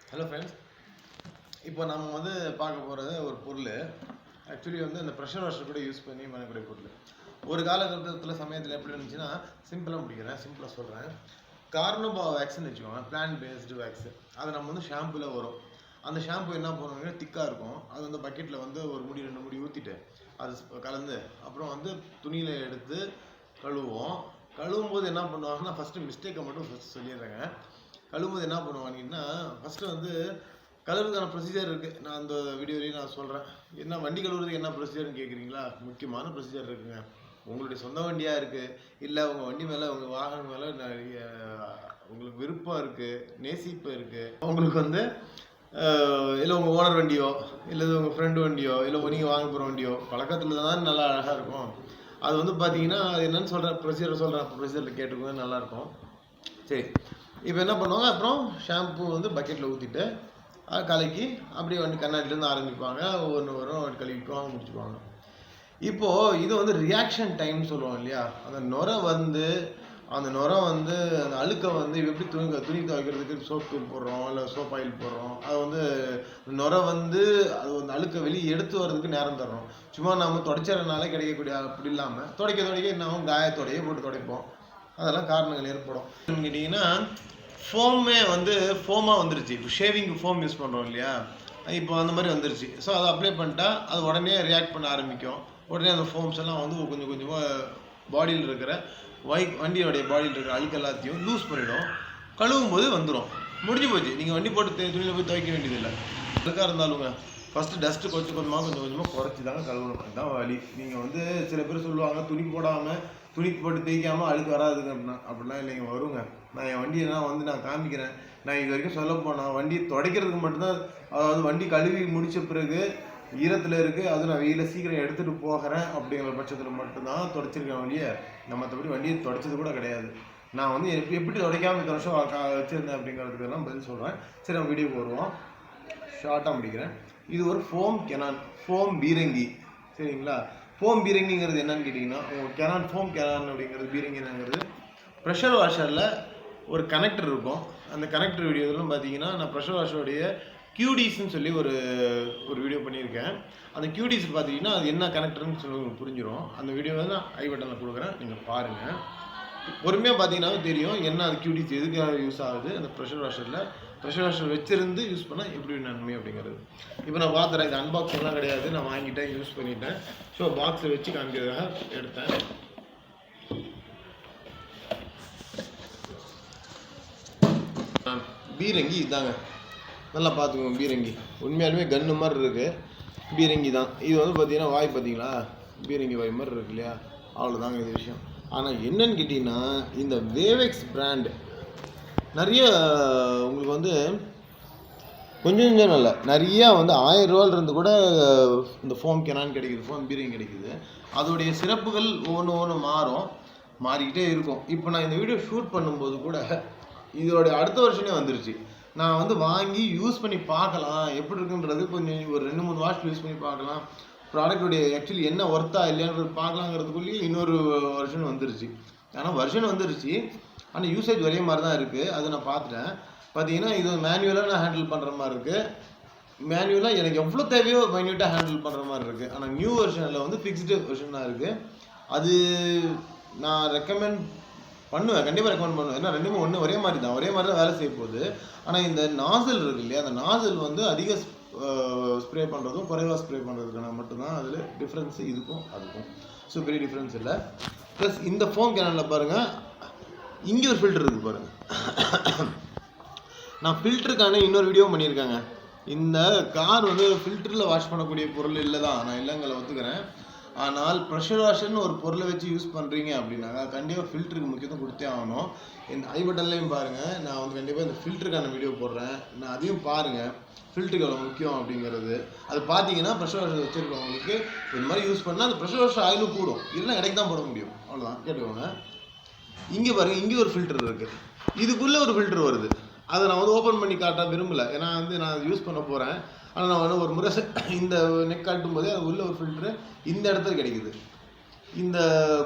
Hello friends. இப்போ நம்ம வந்து பார்க்க போறது ஒரு பொருள். ஆக்சுவலி வந்து அந்த பிரஷர் வாஷர் கூட யூஸ் பண்ணி பண்ணக்கூடிய பொருள். ஒரு காலகட்டத்தில் சமயத்தில் எப்படி இருந்துச்சுன்னா சிம்பிளாக முடிக்கிறேன், சிம்பிளாக சொல்கிறேன். வாவேக்ஸ்னு வச்சுக்கோங்க, பிளான்ட் பேஸ்டு வேக்ஸ். அது நம்ம வந்து ஷாம்புல வரும். அந்த ஷாம்பு என்ன பண்ணுவாங்க, திக்காக இருக்கும். அது வந்து பக்கெட்டில் வந்து ஒரு முடி 2 முடி ஊற்றிட்டு அது கலந்து அப்புறம் வந்து துணியில் எடுத்து கழுவுவோம். கழுவும் போது என்ன பண்ணுவாங்கன்னா, ஃபஸ்ட்டு மிஸ்டேக்கை மட்டும் ஃபஸ்ட்டு சொல்லிடுறேங்க. கழுவும்போது என்ன பண்ணுவாங்கன்னா, ஃபஸ்ட்டு வந்து கழுவுறதுக்கான ப்ரொசீஜர் இருக்குது. நான் அந்த வீடியோலையும் நான் சொல்கிறேன். என்ன வண்டி கழுவுறதுக்கு என்ன ப்ரொசீஜர்னு கேட்குறீங்களா? முக்கியமான ப்ரொசீஜர் இருக்குங்க. உங்களுடைய சொந்த வண்டியாக இருக்குது, இல்லை உங்கள் வண்டி மேலே உங்கள் வாகனம் மேலே நிறைய உங்களுக்கு விருப்பம் இருக்குது, நேசிப்பு இருக்குது, உங்களுக்கு வந்து இல்லை உங்கள் ஓனர் வண்டியோ, இல்லை உங்கள் ஃப்ரெண்டு வண்டியோ, இல்லை நீங்கள் வாங்க போகிற வண்டியோ பழக்கத்தில் தான் நல்லா அழகாக இருக்கும். அது வந்து பார்த்தீங்கன்னா, அது என்னென்னு சொல்கிறேன், ப்ரொசீஜர் சொல்கிறேன், ப்ரொசீஜரில் கேட்டுக்கோங்க, நல்லாயிருக்கும். சரி, இப்போ என்ன பண்ணுவாங்க, அப்புறம் ஷாம்பு வந்து பக்கெட்டில் ஊற்றிட்டு கலக்கி அப்படியே வந்து கண்ணாடிலேருந்து ஆரம்பிப்பாங்க. ஒவ்வொன்று வரும், கழுவிக்குவாங்க, முடிச்சுக்குவாங்க. இப்போது இது வந்து ரியாக்ஷன் டைம்னு சொல்லுவோம் இல்லையா? அந்த நுரை வந்து அந்த அழுக்கை வந்து எப்படி துணி துவைக்கிறதுக்கு சோப் தூள் போடுறோம், இல்லை சோப் ஆயில் போடுறோம். அது வந்து நுரை வந்து அது வந்து அழுக்கை வெளியே எடுத்து வர்றதுக்கு நேரம் தர்றோம். சும்மா நம்ம துடைச்சறதுனால கிடைக்கக்கூடிய அப்படி இல்லாமல் துடைக்க என்ன காயத்தோடையே போட்டு துடைப்போம். அதெல்லாம் காரணங்கள் ஏற்படும். கேட்டிங்கன்னா ஃபோமே வந்து ஃபோமாக வந்துருச்சு. இப்போ ஷேவிங்கு ஃபோம் யூஸ் பண்ணுறோம் இல்லையா, இப்போ அந்த மாதிரி வந்துருச்சு. ஸோ அதை அப்ளை பண்ணிட்டா அது உடனே ரியாக்ட் பண்ண ஆரம்பிக்கும். உடனே அந்த ஃபோம்ஸ் எல்லாம் வந்து கொஞ்சம் கொஞ்சமாக பாடியில் இருக்கிற வண்டியோடைய பாடியில் இருக்கிற அழுக்கு எல்லாத்தையும் லூஸ் பண்ணிவிடும். கழுவும் போது வந்துடும், முடிஞ்சு போச்சு. நீங்கள் வண்டி போட்டு துணியில் போய் துவைக்க வேண்டியதில்லை. அதுக்காக இருந்தாலுங்க ஃபஸ்ட்டு டஸ்ட்டு கொஞ்சம் கொஞ்சமாக குறைச்சி தாங்க கழுவணும். அதுதான் வலி. நீங்கள் வந்து சில பேர் சொல்லுவாங்க, துணி போட்டு தேய்க்காமல் அழுக்கு வராதுங்க அப்படிலாம் இல்லைங்க, வருங்க. நான் என் வண்டியெல்லாம் வந்து நான் காமிக்கிறேன். நான் இது வரைக்கும் சொல்ல போனால் வண்டியை துடைக்கிறதுக்கு மட்டும்தான், அதாவது வண்டி கழுவி முடித்த பிறகு ஈரத்தில் இருக்குது, அது நான் வெயில சீக்கிரம் எடுத்துகிட்டு போகிறேன் அப்படிங்கிற பட்சத்தில் மட்டும்தான் துடைச்சிருக்கேன் வண்டியை. நான் மற்றபடி வண்டியை துடைச்சது கூட கிடையாது. நான் வந்து எப்படி துடைக்காமல் இத்தனை வருஷம் வச்சுருந்தேன் அப்படிங்கிறதுக்கெல்லாம் பதில் சொல்கிறேன். சரி, நம்ம வீடியோக்கு வருவோம். ஷார்ட்டாக முடிக்கிறேன். இது ஒரு ஃபோம் பீரங்கி, சரிங்களா? ஃபோம் பீரங்கிங்கிறது என்னன்னு கேட்டிங்கன்னா, ஃபோம் கேனான் அப்படிங்கிறது பீரங்கி என்னங்கிறது ப்ரெஷர் வாஷரில் ஒரு கனெக்டர் இருக்கும். அந்த கனெக்டர் வீடியோலாம் பார்த்தீங்கன்னா, நான் ப்ரெஷர் வாஷருடைய கியூடிஸ்ன்னு சொல்லி ஒரு வீடியோ பண்ணியிருக்கேன். அந்த கியூடிஸ் பார்த்தீங்கன்னா அது என்ன கனெக்டர்னு சொல்லி உங்களுக்கு புரிஞ்சிடும். அந்த வீடியோவை நான் ஐ பட்டனில் கொடுக்குறேன், நீங்கள் பாருங்கள். பொறுமையாக பார்த்தீங்கன்னா தெரியும் என்ன அது கியூடிஸ் எதுக்காக யூஸ் ஆகுது. அந்த ப்ரெஷர் வாஷர் வச்சுருந்து யூஸ் பண்ணால் எப்படி நன்மை அப்படிங்கிறது. இப்போ நான் பார்த்துறேன், இது அன்பாக்சிங்லாம் கிடையாது, நான் வாங்கிட்டேன், யூஸ் பண்ணிட்டேன். ஸோ பாக்ஸை வச்சு காமிக்கிறதுக்காக எடுத்தேன். பீரங்கி இதாங்க, நல்லா பார்த்துக்கோங்க. பீரங்கி உண்மையாலுமே கன்று மாதிரி இருக்குது. பீரங்கி தான் இது. வந்து பார்த்தீங்கன்னா வாய் பார்த்தீங்களா, பீரங்கி வாய் மாதிரி இருக்கு இல்லையா? அவ்வளோதாங்க இது விஷயம். ஆனால் என்னன்னு கேட்டிங்கன்னா, இந்த வேவெக்ஸ் பிராண்டு நிறைய உங்களுக்கு வந்து கொஞ்சம் நல்ல நிறையா வந்து 1000 ரூபாயிலிருந்து கூட இந்த ஃபோம் கேனான் கிடைக்குது, ஃபோம் பீரங்கி கிடைக்குது. அதோடைய சிறப்புகள் ஒவ்வொன்று மாறிக்கிட்டே இருக்கும். இப்போ நான் இந்த வீடியோ ஷூட் பண்ணும்போது கூட இதோடைய அடுத்த வருஷனே வந்துருச்சு. நான் வந்து வாங்கி யூஸ் பண்ணி பார்க்கலாம் எப்படி இருக்குன்றது, கொஞ்சம் ஒரு 2-3 வாஷ் யூஸ் பண்ணி பார்க்கலாம், ப்ராடக்டுடைய ஆக்சுவலி என்ன ஒர்த்தா இல்லையான்றது பார்க்கலாங்கிறதுக்குள்ளேயே இன்னொரு வருஷன் வந்துருச்சு. ஆனால் யூசேஜ் ஒரே மாதிரி தான் இருக்குது. அது நான் பார்த்துட்டேன். பார்த்தீங்கன்னா இது மேனுவலாக நான் ஹேண்டில் பண்ணுற மாதிரி இருக்குது. மேனுவலாக எனக்கு எவ்வளோ தேவையோ மைன்யூட்டாக ஹேண்டில் பண்ணுற மாதிரி இருக்குது. ஆனால் நியூ வெர்ஷனில் வந்து ஃபிக்ஸ்டு வெர்ஷனாக இருக்குது. அது நான் கண்டிப்பாக ரெக்கமெண்ட் பண்ணுவேன். ஏன்னா ரெண்டுமே ஒரே மாதிரி தான் வேலை செய்ய போகுது. ஆனால் இந்த நாசில் இருக்கு இல்லையா, அந்த நாசில் வந்து அதிக ஸ்ப்ரே பண்ணுறதும் குறைவாக ஸ்ப்ரே பண்ணுறதுக்கான மட்டும்தான் அதில் டிஃப்ரென்ஸு. இதுக்கும் அதுக்கும் ஸோ பெரிய டிஃப்ரென்ஸ் இல்லை. ப்ளஸ் இந்த ஃபோம் கேனனில் பாருங்கள், இங்கே ஒரு ஃபில்டர் இருக்குது பாருங்கள். நான் ஃபில்டருக்கான இன்னொரு வீடியோ பண்ணியிருக்காங்க. இந்த கார் வந்து ஃபில்டரில் வாஷ் பண்ணக்கூடிய பொருள் இல்லை தான், நான் இல்லைங்களை ஒத்துக்கிறேன். ஆனால் ப்ரெஷர் வாஷர்னு ஒரு பொருளை வச்சு யூஸ் பண்ணுறீங்க அப்படின்னாக்கா கண்டிப்பாக ஃபில்டருக்கு முக்கியத்துவம் கொடுத்தே ஆகணும். இந்த ஐ பட்டன்லையும் பாருங்கள், நான் வந்து கண்டிப்பாக இந்த ஃபில்டருக்கான வீடியோ போடுறேன். நான் அதையும் பாருங்கள், ஃபில்டருக்கு எவ்வளோ முக்கியம் அப்படிங்கிறது. அது பார்த்தீங்கன்னா ப்ரெஷர் வாஷர் வச்சுருக்கவங்களுக்கு இந்த மாதிரி யூஸ் பண்ணால் அந்த ப்ரெஷர் வாஷர் ஆயிலும் கூடும், இல்லைன்னா இடைக்கு தான் போட முடியும். அவ்வளோதான், கேட்டுக்கோங்க. இங்கே பாருங்கள், இங்கே ஒரு ஃபில்டர் இருக்குது, இதுக்குள்ளே ஒரு ஃபில்டர் வருது. அதை நான் வந்து ஓப்பன் பண்ணி காட்ட விரும்பலை, ஏன்னா வந்து நான் யூஸ் பண்ண போகிறேன். ஆனால் நான் வந்து ஒரு முறை இந்த நெக் காட்டும் போதே அது உள்ள ஒரு ஃபில்ட்ரு இந்த இடத்துல கிடைக்குது. இந்த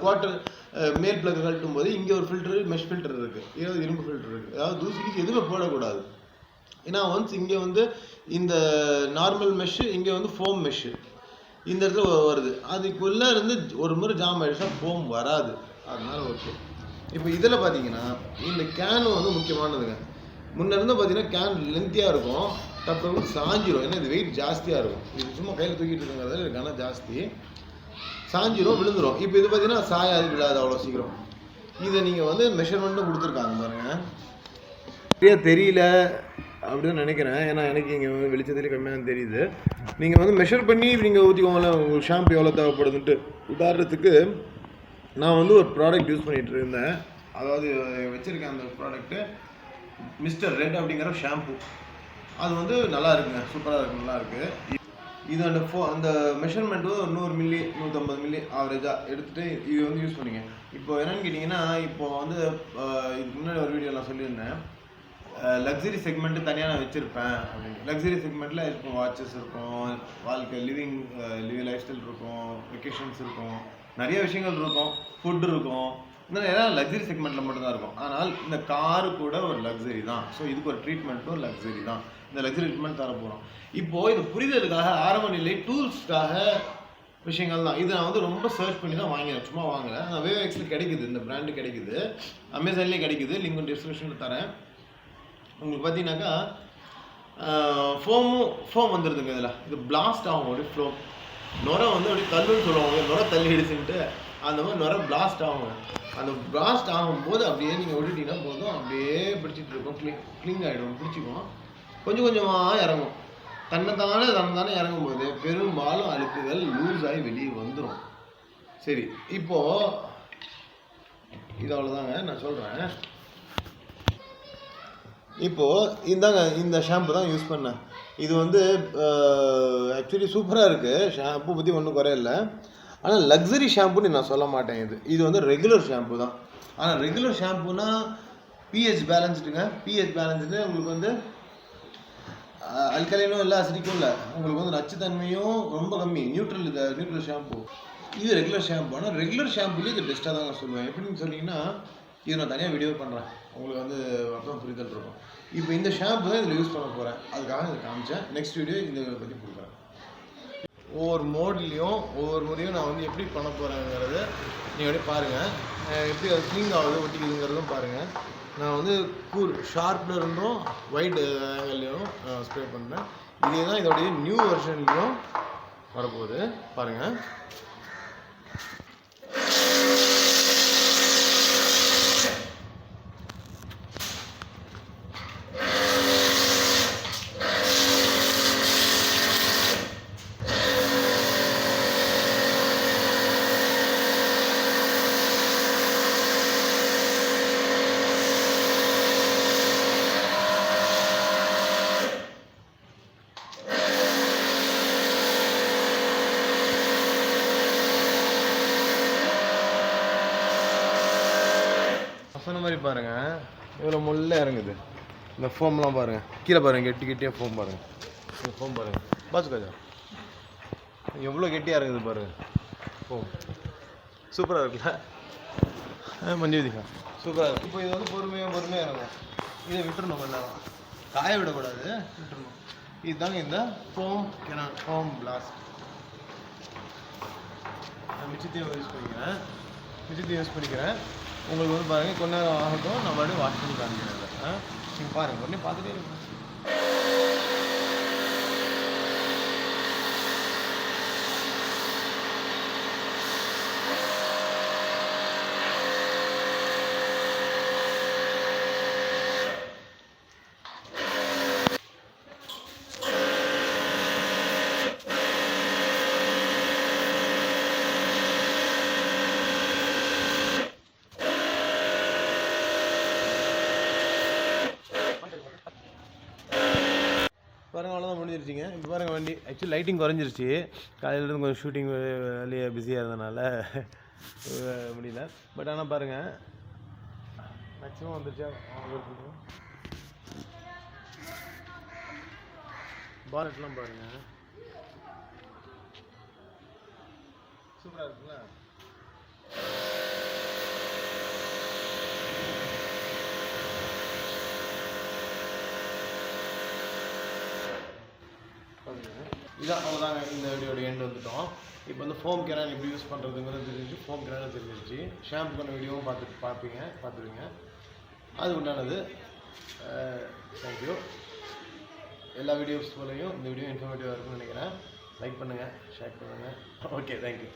குவார்ட்டர் மேல் பிளக் கழட்டும் போது இங்கே ஒரு ஃபில்டரு, மெஷ் ஃபில்டர் இருக்குது, இரும்பு ஃபில்டர் இருக்குது. அதாவது தூசிக்கு எதுவுமே போடக்கூடாது. ஏன்னா ஒன்ஸ் இங்கே வந்து இந்த நார்மல் மெஷ்ஷு, இங்கே வந்து ஃபோம் மெஷ்ஷு இந்த இடத்துல வருது. அதுக்குள்ளே இருந்து ஒரு முறை ஜாம் ஆகிடுச்சா ஃபோம் வராது. அதனால ஓகே. இப்போ இதில் பார்த்தீங்கன்னா இந்த கேனு வந்து முக்கியமானதுங்க. முன்ன இருந்து பார்த்தீங்கன்னா கேன் லென்த்தியாக இருக்கும், டப்பு சாஞ்சிரும். ஏன்னா இது வெயிட் ஜாஸ்தியாக இருக்கும். இது சும்மா கையில் தூக்கிட்டு இருக்குங்கிறதுல கனம் ஜாஸ்தி, சாஞ்சிரும், விழுந்துடும். இப்போ இது பார்த்தீங்கன்னா சாயாது, விழாது அவ்வளோ சீக்கிரம். இதை நீங்கள் வந்து மெஷர்மெண்ட்டும் கொடுத்துருக்காங்க பாருங்கள். சரியாக தெரியல அப்படின்னு நினைக்கிறேன், ஏன்னா எனக்கு இங்கே வந்து வெளிச்சத்துலேயே கம்மியாக தெரியுது. நீங்கள் வந்து மெஷர் பண்ணி நீங்கள் ஊற்றிக்கோங்களேன் உங்களுக்கு ஷாம்பு எவ்வளோ தேவைப்படுதுன்ட்டு. உதாரணத்துக்கு நான் வந்து ஒரு ப்ராடக்ட் யூஸ் பண்ணிகிட்டு இருந்தேன், அதாவது வச்சுருக்கேன் அந்த ப்ராடக்ட்டு மிஸ்டர் ரெட் அப்படிங்கிற ஷாம்பு. அது வந்து நல்லா இருக்குங்க, சூப்பராக இருக்குது, நல்லா இருக்குது. இது அந்த மெஷர்மெண்ட்டு 100 மில்லி 150 மில்லி ஆவரேஜாக எடுத்துகிட்டு இது வந்து யூஸ் பண்ணிங்க. இப்போ என்னென்னு கேட்டிங்கன்னா, இப்போ வந்து இதுக்கு முன்னாடி ஒரு வீடியோ நான் சொல்லியிருந்தேன், லக்ஸரி செக்மெண்ட்டு தனியாக நான் வச்சுருப்பேன் அப்படின்னு. லக்ஸரி செக்மெண்ட்டில் இருக்கும், வாட்சஸ் இருக்கும், வாழ்க்கை லிவிங் லைஃப் ஸ்டைல் இருக்கும், வெக்கேஷன்ஸ் இருக்கும், நிறைய விஷயங்கள் இருக்கும், ஃபுட் இருக்கும். இன்னும் எல்லாம் லக்ஸரி செக்மெண்ட்டில் மட்டும்தான் இருக்கும். ஆனால் இந்த காரு கூட ஒரு லக்ஸரி தான். ஸோ இதுக்கு ஒரு ட்ரீட்மெண்ட்டும் லக்ஸரி தான். இந்த லக்ஸரி ட்ரீட்மெண்ட் தர போகிறோம். இப்போது இது புரிதலுக்காக ஆரம்ப நிலை டூல்ஸ்க்காக விஷயங்கள் தான். இது நான் வந்து ரொம்ப சர்ச் பண்ணி தான் வாங்கினேன், சும்மா வாங்கலை. நான் வேவெக்ஸில் கிடைக்குது, இந்த பிராண்டு கிடைக்குது, அமேசான்லேயே கிடைக்குது, லிங்க் டிஸ்கிரிப்ஷனில் தரேன். உங்களுக்கு பார்த்தீங்கன்னாக்கா ஃபோம் வந்துடுதுங்க. இதில் இது பிளாஸ்ட் ஆகும், அப்படியே ஃப்ளோ நுரை வந்து அப்படியே தள்ளுன்னு சொல்லுவாங்க, நுரை தள்ளி அடிச்சுட்டு அந்த மாதிரி நுரை பிளாஸ்ட் ஆகும். அந்த பிளாஸ்ட் ஆகும்போது அப்படியே நீங்கள் விட்டுட்டீங்கன்னா போதும், அப்படியே பிடிச்சிட்டு இருக்கும், கிளிங் ஆகிடும், பிடிச்சிக்கும், கொஞ்சம் கொஞ்சமாக இறங்கும். தன்னைத்தானே இறங்கும்போது பெரும்பாலும் அழுக்குகள் லூஸ் ஆகி வெளியே வந்துடும். சரி, இப்போது இது அவ்வளோதாங்க நான் சொல்கிறேன். இப்போது இந்த ஷாம்பு தான் யூஸ் பண்ணேன். இது வந்து ஆக்சுவலி சூப்பராக இருக்குது, ஷாம்பு பற்றி ஒன்றும் குறையில்லை. ஆனால் லக்ஸரி ஷாம்புன்னு நான் சொல்ல மாட்டேன். இது வந்து ரெகுலர் ஷாம்பு தான். ஆனால் ரெகுலர் ஷாம்புனா பிஹெச் பேலன்ஸ்டுங்க. பிஹெச் பேலன்ஸ்டு உங்களுக்கு வந்து அல்கலைனும் இல்லை, அசிடிக்கும் இல்லை, உங்களுக்கு வந்து நச்சுத்தன்மையும் ரொம்ப கம்மி, நியூட்ரல் ஷாம்பு. இது ரெகுலர் ஷாம்பு. ஆனால் ரெகுலர் ஷாம்புலேயே இது பெஸ்ட்டாக தான் நான் சொல்லுவேன். எப்படின்னு சொன்னீங்கன்னா, இது நான் தனியாக வீடியோ பண்ணுறேன், உங்களுக்கு வந்து அப்புறம் புரிதல் இருக்கும். இப்போ இந்த ஷாம்பு தான் இதில் யூஸ் பண்ண போகிறேன், அதுக்காக இதை காமிச்சேன். நெக்ஸ்ட் வீடியோ இந்த பற்றி கொடுக்குறேன். ஒவ்வொரு மோட்லேயும் ஒவ்வொரு முறையும் நான் வந்து எப்படி பண்ண போகிறேங்கிறத நீங்கள் அப்படியே பாருங்கள். எப்படி அது க்ளீன் ஆகுது, ஒட்டிக்குதுங்கிறதும் பாருங்கள். நான் வந்து ஷார்ப்பில் இருந்தும் ஒயிட் ஆங்கிள்லேயும் ஸ்ப்ரே பண்ணேன். இதே தான் இதோடைய நியூ வெர்ஷன்லேயும் வரப்போகுது, பாருங்கள். சொன்ன மாதிரி பாருங்கள், இவ்வளோ முள்ள இறங்குது. இந்த ஃபோம்லாம் பாருங்கள், கீழே பாருங்கள், கெட்டியாக ஃபோம் பாருங்கள். இந்த ஃபோம் பாருங்கள், பாத்துக்காஜா எவ்வளோ கெட்டியாக இறங்குது பாருங்கள். ஃபோம் சூப்பராக இருக்குல்ல, மஞ்சள் விதிக்கா சூப்பராக இருக்குது. இப்போ இது வந்து பொறுமையாக இறங்கும். இதை விட்டுருணும், கொஞ்ச நேரம் காய விடக்கூடாது, விட்டுருணும். இதுதாங்க இந்த ஃபோம் பிளாஸ்ட். நான் மிச்சத்தையும் யூஸ் பண்ணிக்கிறேன். உங்களுக்கு வந்து பாருங்கள், கொஞ்ச நேரம் ஆகட்டும், நான் மறுபடியும் வாஷ் பண்ணி காமிக்கிறேன். நீங்கள் பாருங்கள், உடனே பார்த்துட்டே இருக்கேன். பாருங்கள், அவ்வளோதான் முடிஞ்சிருச்சிங்க. இப்போ பாருங்கள், வண்டி ஆக்சுவலி லைட்டிங் குறைஞ்சிருச்சு. காலையிலேருந்து கொஞ்சம் ஷூட்டிங் வேலையே பிஸியாக இருந்ததுனால முடியல. பட் ஆனால் பாருங்கள், மேக்ஸிமம் வந்துருச்சா. பானட்லாம் பாருங்கள், சூப்பராக இருக்குல்ல. இதான் அவ்வளோதாங்க, இந்த வீடியோட எண்ட் வந்துட்டோம். இப்போ வந்து ஃபோம் கேனன் எப்படி யூஸ் பண்ணுறதுங்கிறது தெரிஞ்சு, ஃபோம் கேனன் தெரிஞ்சிருச்சு. ஷாம்பு பண்ண வீடியோவும் பார்த்துருவீங்க. அது உண்டானது. தேங்க்யூ. எல்லா வீடியோஸ் போலையும் இந்த வீடியோ இன்ஃபர்மேட்டிவாக இருக்கும்னு நினைக்கிறேன். லைக் பண்ணுங்கள், ஷேர் பண்ணுங்கள். Okay, thank you.